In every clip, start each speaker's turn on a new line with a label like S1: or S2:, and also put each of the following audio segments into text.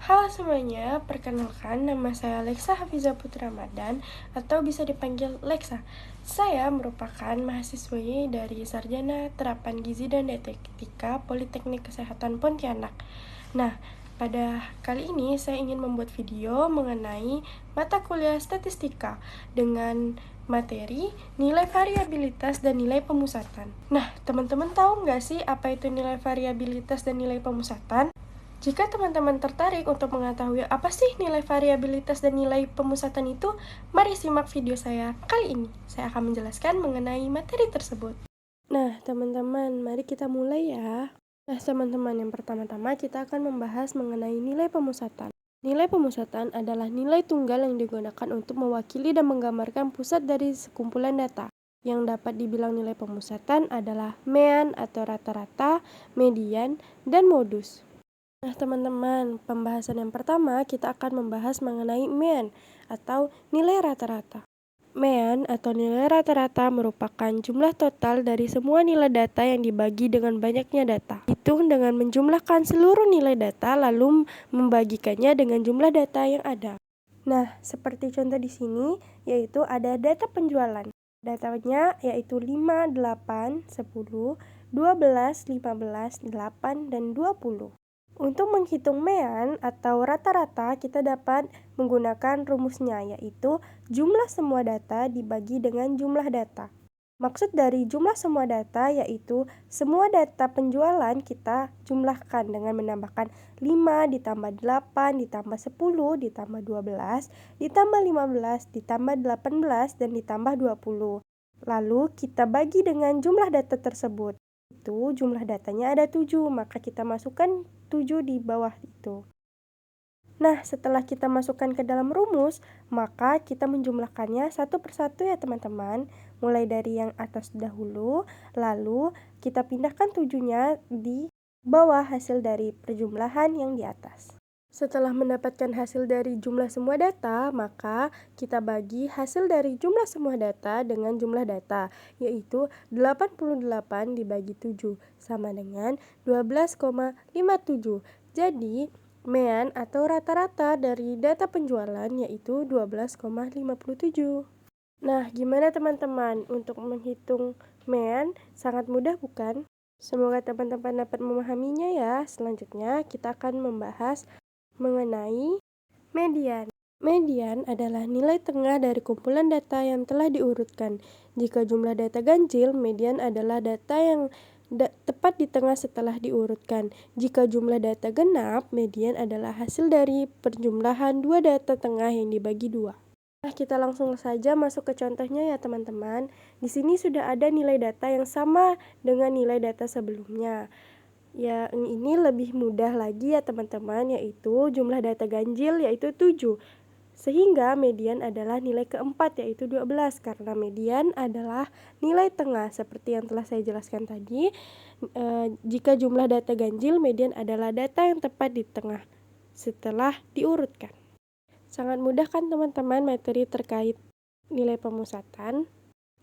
S1: Halo semuanya, perkenalkan nama saya Lexa Hafiza Putri Ramadan atau bisa dipanggil Lexa. Saya merupakan mahasiswi dari Sarjana Terapan Gizi dan Dietetika Politeknik Kesehatan Pontianak. Nah, pada kali ini saya ingin membuat video mengenai mata kuliah statistika dengan materi nilai variabilitas dan nilai pemusatan. Nah, teman-teman tahu nggak sih apa itu nilai variabilitas dan nilai pemusatan? Jika teman-teman tertarik untuk mengetahui apa sih nilai variabilitas dan nilai pemusatan itu, mari simak video saya kali ini. Saya akan menjelaskan mengenai materi tersebut. Nah, teman-teman, mari kita mulai ya. Nah, teman-teman, yang pertama-tama kita akan membahas mengenai nilai pemusatan. Nilai pemusatan adalah nilai tunggal yang digunakan untuk mewakili dan menggambarkan pusat dari sekumpulan data. Yang dapat dibilang nilai pemusatan adalah mean atau rata-rata, median, dan modus. Nah, teman-teman, pembahasan yang pertama kita akan membahas mengenai mean atau nilai rata-rata. Mean atau nilai rata-rata merupakan jumlah total dari semua nilai data yang dibagi dengan banyaknya data. Hitung dengan menjumlahkan seluruh nilai data lalu membagikannya dengan jumlah data yang ada. Nah, seperti contoh di sini yaitu ada data penjualan. Datanya yaitu 5, 8, 10, 12, 15, 8, dan 20. Untuk menghitung mean atau rata-rata, kita dapat menggunakan rumusnya, yaitu jumlah semua data dibagi dengan jumlah data. Maksud dari jumlah semua data yaitu semua data penjualan kita jumlahkan dengan menambahkan 5 ditambah 8 ditambah 10 ditambah 12 ditambah 15 ditambah 18 dan ditambah 20. Lalu kita bagi dengan jumlah data tersebut. Itu jumlah datanya ada 7, maka kita masukkan 7 di bawah itu. Nah, setelah kita masukkan ke dalam rumus, maka kita menjumlahkannya satu persatu ya teman-teman. Mulai dari yang atas dahulu, lalu kita pindahkan 7-nya di bawah hasil dari perjumlahan yang di atas. Setelah mendapatkan hasil dari jumlah semua data, maka kita bagi hasil dari jumlah semua data dengan jumlah data, yaitu 88 dibagi 7, sama dengan 12,57. Jadi, mean atau rata-rata dari data penjualan yaitu 12,57. Nah, gimana teman-teman untuk menghitung mean? Sangat mudah bukan? Semoga teman-teman dapat memahaminya ya. Selanjutnya, kita akan membahas mengenai median. Median adalah nilai tengah dari kumpulan data yang telah diurutkan. Jika jumlah data ganjil, median adalah data yang tepat di tengah setelah diurutkan. Jika jumlah data genap, median adalah hasil dari perjumlahan dua data tengah yang dibagi dua. Nah, kita langsung saja masuk ke contohnya ya teman-teman. Di sini sudah ada nilai data yang sama dengan nilai data sebelumnya. Ya, ini lebih mudah lagi ya teman-teman, yaitu jumlah data ganjil yaitu 7. Sehingga median adalah nilai keempat yaitu 12, karena median adalah nilai tengah seperti yang telah saya jelaskan tadi. Jika jumlah data ganjil, median adalah data yang tepat di tengah setelah diurutkan. Sangat mudah kan teman-teman materi terkait nilai pemusatan.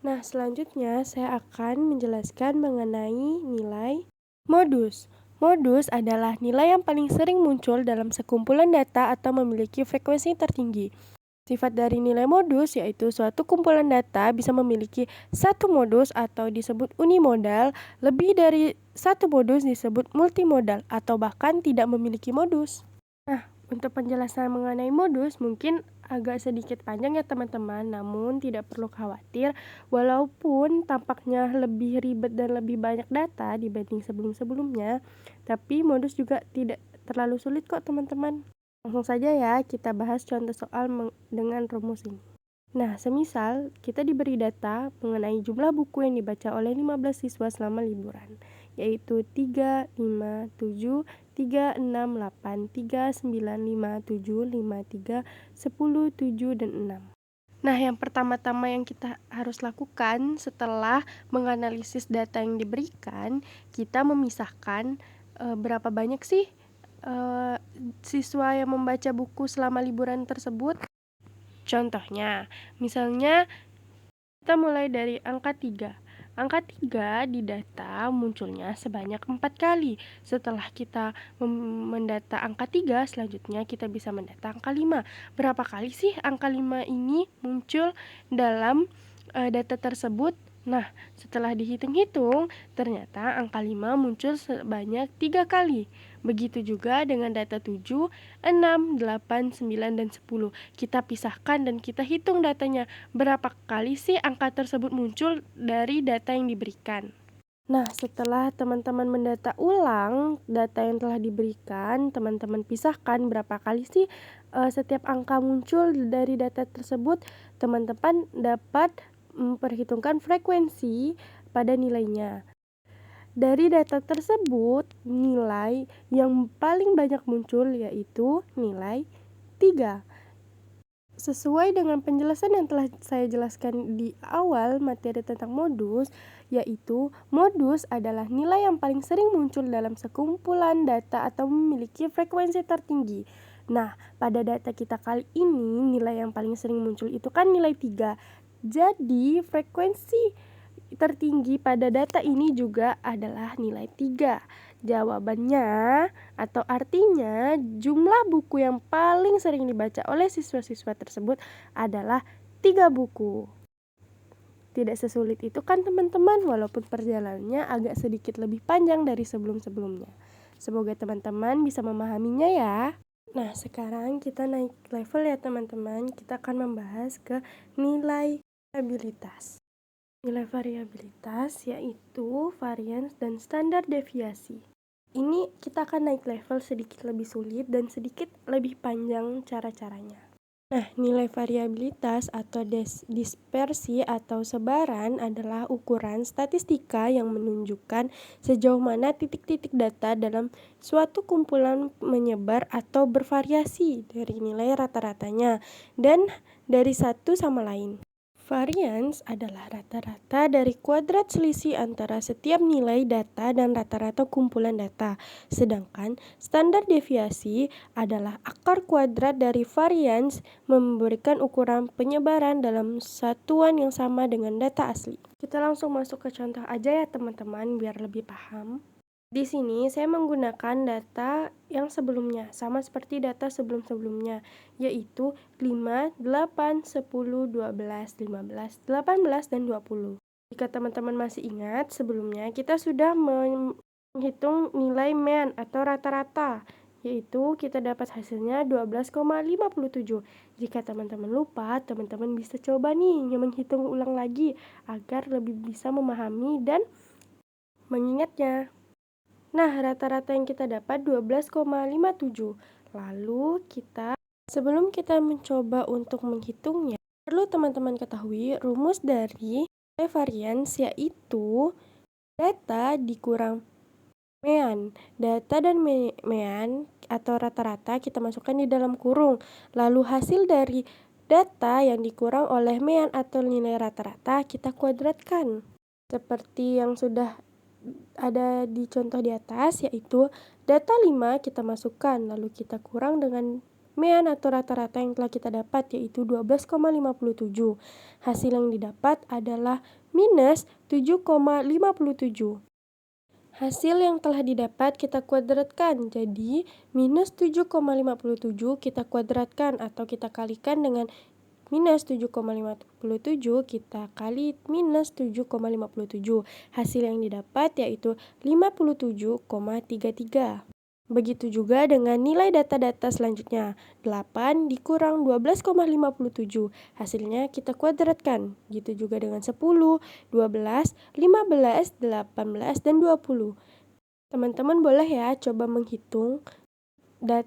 S1: Nah, selanjutnya saya akan menjelaskan mengenai nilai modus. Modus adalah nilai yang paling sering muncul dalam sekumpulan data atau memiliki frekuensi tertinggi. Sifat dari nilai modus yaitu suatu kumpulan data bisa memiliki satu modus atau disebut unimodal, lebih dari satu modus disebut multimodal, atau bahkan tidak memiliki modus. Nah, untuk penjelasan mengenai modus mungkin agak sedikit panjang ya teman-teman, namun tidak perlu khawatir. Walaupun tampaknya lebih ribet dan lebih banyak data dibanding sebelum-sebelumnya, tapi modus juga tidak terlalu sulit kok teman-teman. Langsung saja ya kita bahas contoh soal dengan rumus ini. Nah, semisal kita diberi data mengenai jumlah buku yang dibaca oleh 15 siswa selama liburan, yaitu 3, 5, 7, 3, 6, 8, 3, 9, 5, 7, 5, 3, 10, 7, dan 6. Nah, yang pertama-tama yang kita harus lakukan setelah menganalisis data yang diberikan, kita memisahkan berapa banyak sih siswa yang membaca buku selama liburan tersebut. Contohnya, misalnya kita mulai dari angka 3. Angka 3 di data munculnya sebanyak 4 kali. Setelah kita mendata angka 3, selanjutnya kita bisa mendata angka 5. Berapa kali sih angka 5 ini muncul dalam data tersebut? Nah, setelah dihitung-hitung, ternyata angka 5 muncul sebanyak 3 kali. Begitu juga dengan data 7, 6, 8, 9, dan 10. Kita pisahkan dan kita hitung datanya. Berapa kali sih angka tersebut muncul dari data yang diberikan? Nah, setelah teman-teman mendata ulang data yang telah diberikan, teman-teman pisahkan berapa kali sih setiap angka muncul dari data tersebut. Teman-teman dapat memperhitungkan frekuensi pada nilainya. Dari data tersebut, nilai yang paling banyak muncul yaitu nilai 3. Sesuai dengan penjelasan yang telah saya jelaskan di awal materi tentang modus, yaitu modus adalah nilai yang paling sering muncul dalam sekumpulan data atau memiliki frekuensi tertinggi. Nah, pada data kita kali ini, nilai yang paling sering muncul itu kan nilai 3. Jadi, frekuensi tertinggi pada data ini juga adalah nilai 3. Jawabannya atau artinya jumlah buku yang paling sering dibaca oleh siswa-siswa tersebut adalah 3 buku. Tidak sesulit itu kan teman-teman, walaupun perjalanannya agak sedikit lebih panjang dari sebelum-sebelumnya. Semoga teman-teman bisa memahaminya ya. Nah, sekarang kita naik level ya teman-teman. Kita akan membahas ke nilai variabilitas. Nilai variabilitas yaitu varians dan standar deviasi. Ini kita akan naik level sedikit lebih sulit dan sedikit lebih panjang cara-caranya. Nah, nilai variabilitas atau dispersi atau sebaran adalah ukuran statistika yang menunjukkan sejauh mana titik-titik data dalam suatu kumpulan menyebar atau bervariasi dari nilai rata-ratanya dan dari satu sama lain. Varians adalah rata-rata dari kuadrat selisih antara setiap nilai data dan rata-rata kumpulan data. Sedangkan standar deviasi adalah akar kuadrat dari varians memberikan ukuran penyebaran dalam satuan yang sama dengan data asli. Kita langsung masuk ke contoh aja ya teman-teman biar lebih paham. Di sini saya menggunakan data yang sebelumnya, sama seperti data sebelum-sebelumnya, yaitu 5, 8, 10, 12, 15, 18, dan 20. Jika teman-teman masih ingat, sebelumnya kita sudah menghitung nilai mean atau rata-rata, yaitu kita dapat hasilnya 12,57. Jika teman-teman lupa, teman-teman bisa coba nih menghitung ulang lagi agar lebih bisa memahami dan mengingatnya. Nah, rata-rata yang kita dapat 12,57. Lalu sebelum kita mencoba untuk menghitungnya, perlu teman-teman ketahui rumus dari varians yaitu data dikurang mean. Data dan mean atau rata-rata kita masukkan di dalam kurung. Lalu hasil dari data yang dikurang oleh mean atau nilai rata-rata kita kuadratkan. Seperti yang sudah ada di contoh di atas, yaitu data 5 kita masukkan, lalu kita kurang dengan mean atau rata-rata yang telah kita dapat, yaitu 12,57. Hasil yang didapat adalah minus 7,57. Hasil yang telah didapat kita kuadratkan, jadi minus 7,57 kita kuadratkan atau kita kalikan dengan minus 7,57 kita kali minus 7,57. Hasil yang didapat yaitu 57,33. Begitu juga dengan nilai data-data selanjutnya. 8 dikurang 12,57. Hasilnya kita kuadratkan. Gitu juga dengan 10, 12, 15, 18, dan 20. Teman-teman boleh ya coba menghitung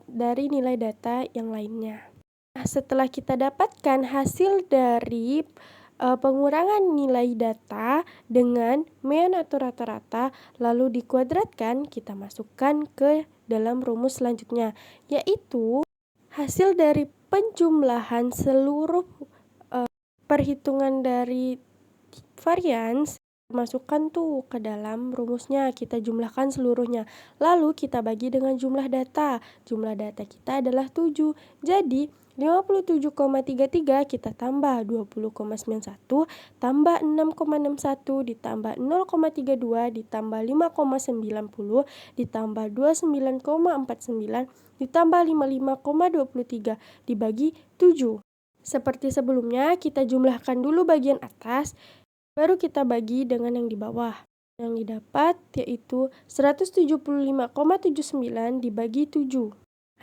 S1: dari nilai data yang lainnya. Setelah kita dapatkan hasil dari pengurangan nilai data dengan mean atau rata-rata lalu dikuadratkan, kita masukkan ke dalam rumus selanjutnya, yaitu hasil dari penjumlahan seluruh perhitungan dari varians Masukkan tuh ke dalam rumusnya, kita jumlahkan seluruhnya. Lalu kita bagi dengan jumlah data. Jumlah data kita adalah 7. Jadi 57,33 kita tambah 20,91 tambah 6,61 ditambah 0,32 ditambah 5,90 ditambah 29,49 ditambah 55,23 dibagi 7. Seperti sebelumnya, kita jumlahkan dulu bagian atas, baru kita bagi dengan yang di bawah. Yang didapat yaitu 175,79 dibagi 7.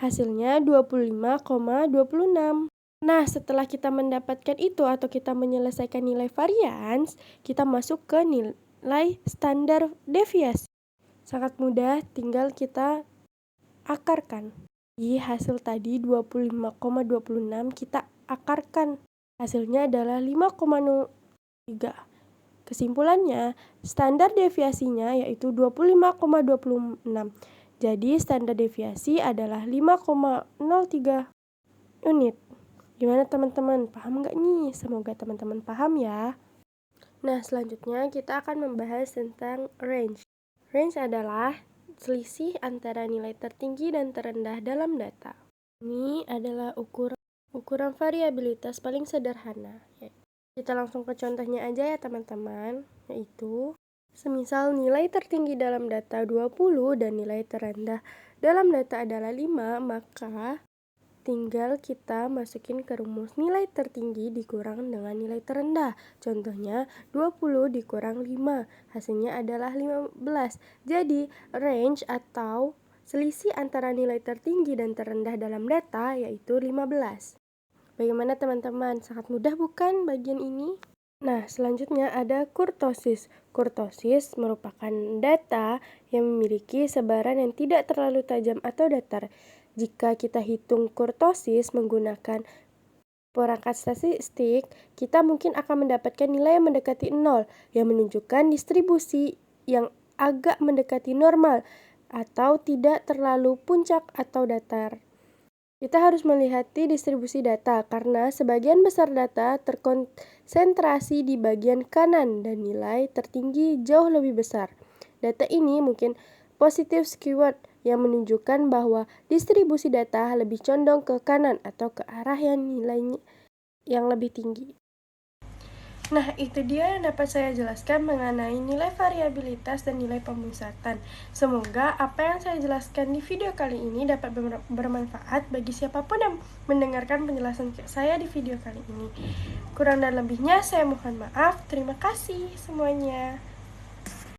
S1: Hasilnya 25,26. Nah, setelah kita mendapatkan itu atau kita menyelesaikan nilai varians, kita masuk ke nilai standar deviasi. Sangat mudah, tinggal kita akarkan. Di hasil tadi 25,26 kita akarkan. Hasilnya adalah 5,03. Kesimpulannya, standar deviasinya yaitu 25,26. Jadi, standar deviasi adalah 5,03 unit. Gimana teman-teman? Paham nggak nih? Semoga teman-teman paham ya. Nah, selanjutnya kita akan membahas tentang range. Range adalah selisih antara nilai tertinggi dan terendah dalam data. Ini adalah ukuran variabilitas paling sederhana. Kita langsung ke contohnya aja ya teman-teman, yaitu semisal nilai tertinggi dalam data 20 dan nilai terendah dalam data adalah 5, maka tinggal kita masukin ke rumus nilai tertinggi dikurang dengan nilai terendah. Contohnya 20 dikurang 5, hasilnya adalah 15. Jadi range atau selisih antara nilai tertinggi dan terendah dalam data yaitu 15. Bagaimana teman-teman? Sangat mudah bukan bagian ini? Nah, selanjutnya ada kurtosis. Kurtosis merupakan data yang memiliki sebaran yang tidak terlalu tajam atau datar. Jika kita hitung kurtosis menggunakan perangkat statistik, kita mungkin akan mendapatkan nilai yang mendekati 0, yang menunjukkan distribusi yang agak mendekati normal atau tidak terlalu puncak atau datar. Kita harus melihat distribusi data karena sebagian besar data terkonsentrasi di bagian kanan dan nilai tertinggi jauh lebih besar. Data ini mungkin positive skewed yang menunjukkan bahwa distribusi data lebih condong ke kanan atau ke arah yang nilainya yang lebih tinggi. Nah, itu dia yang dapat saya jelaskan mengenai nilai variabilitas dan nilai pemusatan. Semoga apa yang saya jelaskan di video kali ini dapat bermanfaat bagi siapapun yang mendengarkan penjelasan saya di video kali ini. Kurang dan lebihnya saya mohon maaf. Terima kasih semuanya.